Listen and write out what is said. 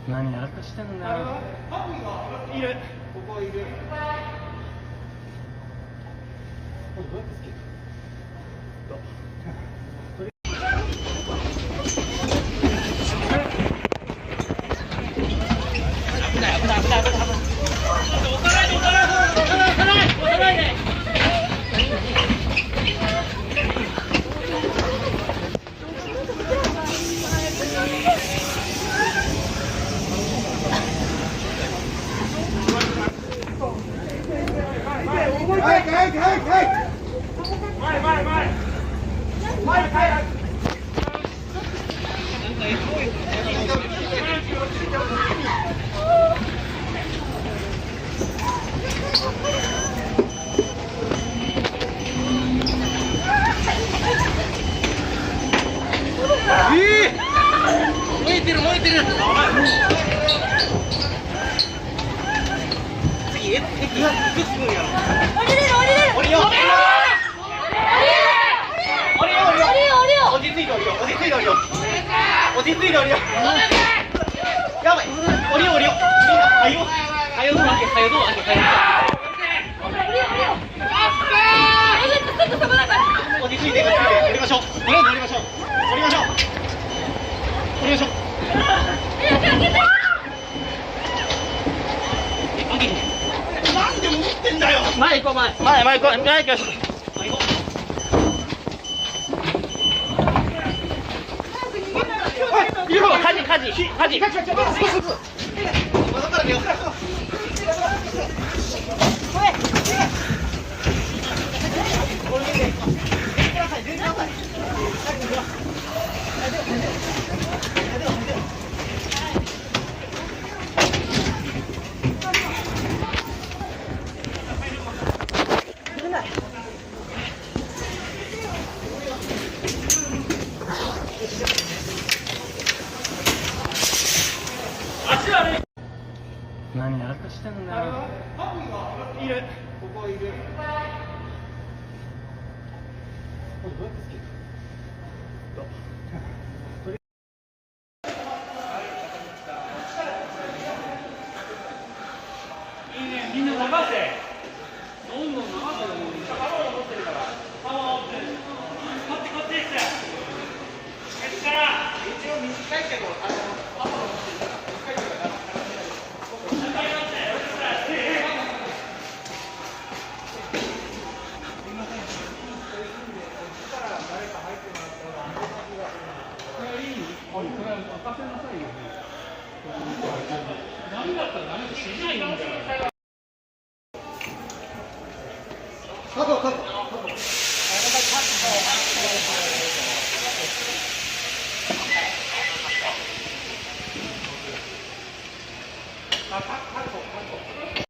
何やらかしてんだよ。いる。ここいる。どうやってつける？燃えてる燃えてる。次いくつ分やろ。降りれる降りれる。降りよう。落ち着いて降りよう。落ち着いて降りよう。落ち着いて降りよう。やばい。降りよう降りよう。はよはよどう開けはよどう開けはよ。落ち着いて降りましょう。とりあえず降りましょう。降りましょう。降りましょう。なんで持ってんだよ。前行こう前行こう前行こう。前行こう。火事。何やらかしてんだよ。いる。ここいる。どうやってつける？いいね、みんな流せ。どんどん流せよ。パワー持ってるから。パワー持ってる。こっちこっちです。ですから一応短いけどパワー持ってるから短いけどカット。